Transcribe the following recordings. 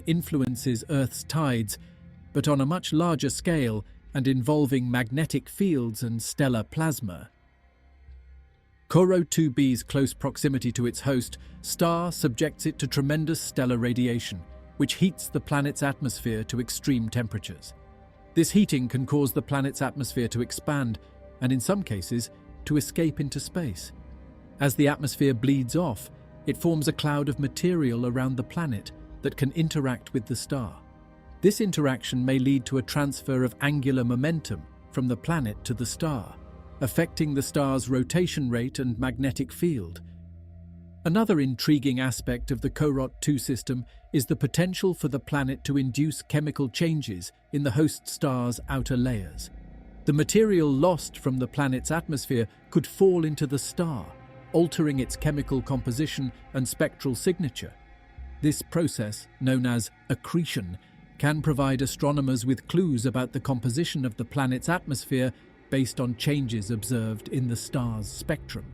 influences Earth's tides, but on a much larger scale and involving magnetic fields and stellar plasma. CoRoT-2b's close proximity to its host star subjects it to tremendous stellar radiation, which heats the planet's atmosphere to extreme temperatures. This heating can cause the planet's atmosphere to expand and, in some cases, to escape into space. As the atmosphere bleeds off, it forms a cloud of material around the planet that can interact with the star. This interaction may lead to a transfer of angular momentum from the planet to the star, affecting the star's rotation rate and magnetic field. Another intriguing aspect of the CoRoT-2 system is the potential for the planet to induce chemical changes in the host star's outer layers. The material lost from the planet's atmosphere could fall into the star, altering its chemical composition and spectral signature. This process, known as accretion, can provide astronomers with clues about the composition of the planet's atmosphere based on changes observed in the star's spectrum.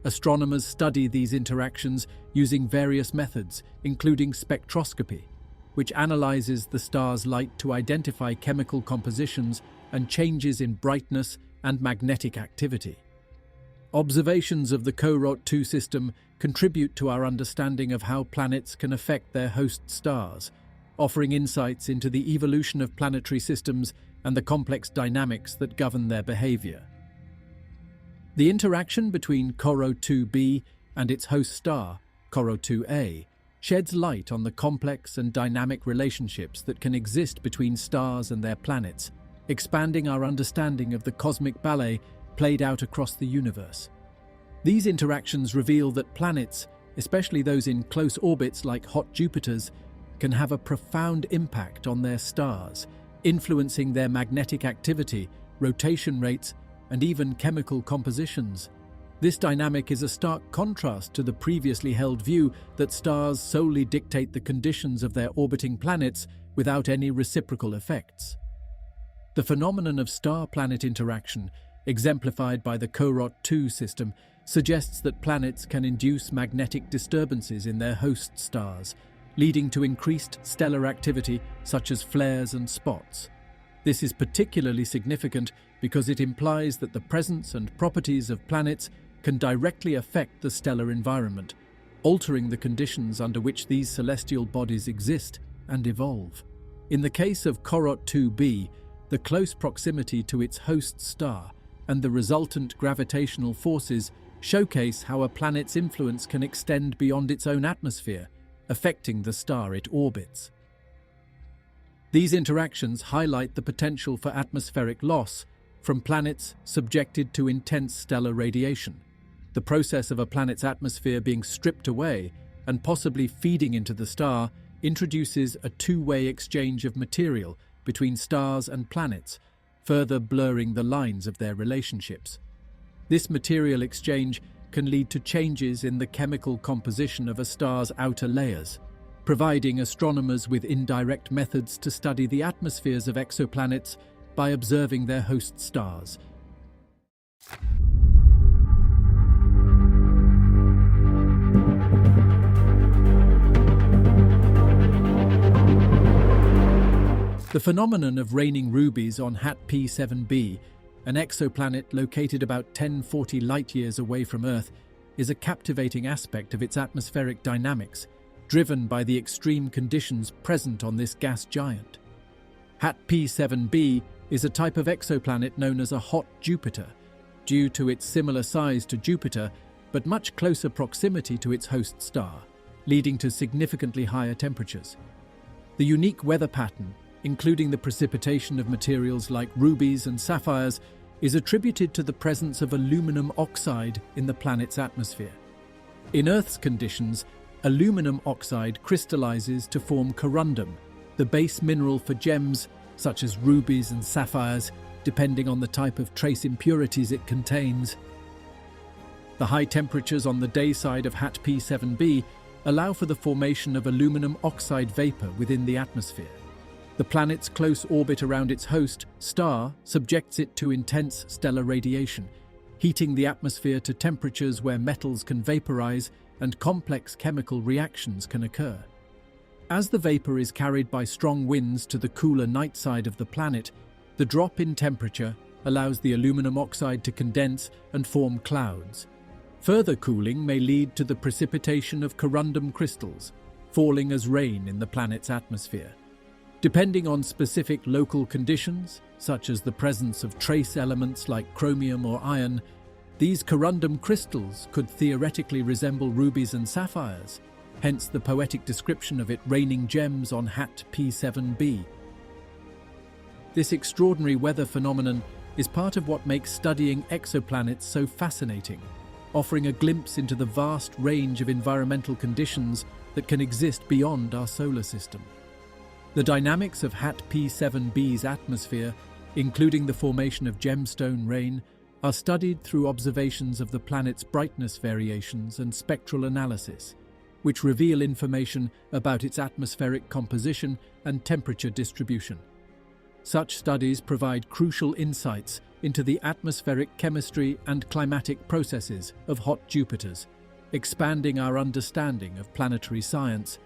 Astronomers study these interactions using various methods, including spectroscopy, which analyzes the star's light to identify chemical compositions and changes in brightness and magnetic activity. Observations of the CoRoT-2 system contribute to our understanding of how planets can affect their host stars, offering insights into the evolution of planetary systems and the complex dynamics that govern their behavior. The interaction between CoRoT-2b and its host star, CoRoT-2a, sheds light on the complex and dynamic relationships that can exist between stars and their planets, expanding our understanding of the cosmic ballet played out across the universe. These interactions reveal that planets, especially those in close orbits like hot Jupiter's, can have a profound impact on their stars, influencing their magnetic activity, rotation rates, and even chemical compositions. This dynamic is a stark contrast to the previously held view that stars solely dictate the conditions of their orbiting planets without any reciprocal effects. The phenomenon of star-planet interaction, exemplified by the CoRoT-2 system, suggests that planets can induce magnetic disturbances in their host stars, leading to increased stellar activity such as flares and spots. This is particularly significant because it implies that the presence and properties of planets can directly affect the stellar environment, altering the conditions under which these celestial bodies exist and evolve. In the case of CoRoT-2b, the close proximity to its host star and the resultant gravitational forces showcase how a planet's influence can extend beyond its own atmosphere, affecting the star it orbits. These interactions highlight the potential for atmospheric loss from planets subjected to intense stellar radiation. The process of a planet's atmosphere being stripped away and possibly feeding into the star introduces a two-way exchange of material between stars and planets, further blurring the lines of their relationships. This material exchange can lead to changes in the chemical composition of a star's outer layers, providing astronomers with indirect methods to study the atmospheres of exoplanets by observing their host stars. The phenomenon of raining rubies on P-7b, an exoplanet located about 1040 light-years away from Earth, is a captivating aspect of its atmospheric dynamics, driven by the extreme conditions present on this gas giant. P-7b is a type of exoplanet known as a hot Jupiter, due to its similar size to Jupiter but much closer proximity to its host star, leading to significantly higher temperatures. The unique weather pattern, including the precipitation of materials like rubies and sapphires, is attributed to the presence of aluminum oxide in the planet's atmosphere. In Earth's conditions, aluminum oxide crystallizes to form corundum, the base mineral for gems such as rubies and sapphires, depending on the type of trace impurities it contains. The high temperatures on the day side of P-7b allow for the formation of aluminum oxide vapor within the atmosphere. The planet's close orbit around its host star subjects it to intense stellar radiation, heating the atmosphere to temperatures where metals can vaporize and complex chemical reactions can occur. As the vapor is carried by strong winds to the cooler night side of the planet, the drop in temperature allows the aluminum oxide to condense and form clouds. Further cooling may lead to the precipitation of corundum crystals, falling as rain in the planet's atmosphere. Depending on specific local conditions, such as the presence of trace elements like chromium or iron, these corundum crystals could theoretically resemble rubies and sapphires, hence the poetic description of it raining gems on hat P-7b. This extraordinary weather phenomenon is part of what makes studying exoplanets so fascinating, offering a glimpse into the vast range of environmental conditions that can exist beyond our solar system. The dynamics of hat P-7b's atmosphere, including the formation of gemstone rain, are studied through observations of the planet's brightness variations and spectral analysis, which reveal information about its atmospheric composition and temperature distribution. Such studies provide crucial insights into the atmospheric chemistry and climatic processes of hot Jupiters, expanding our understanding of planetary science.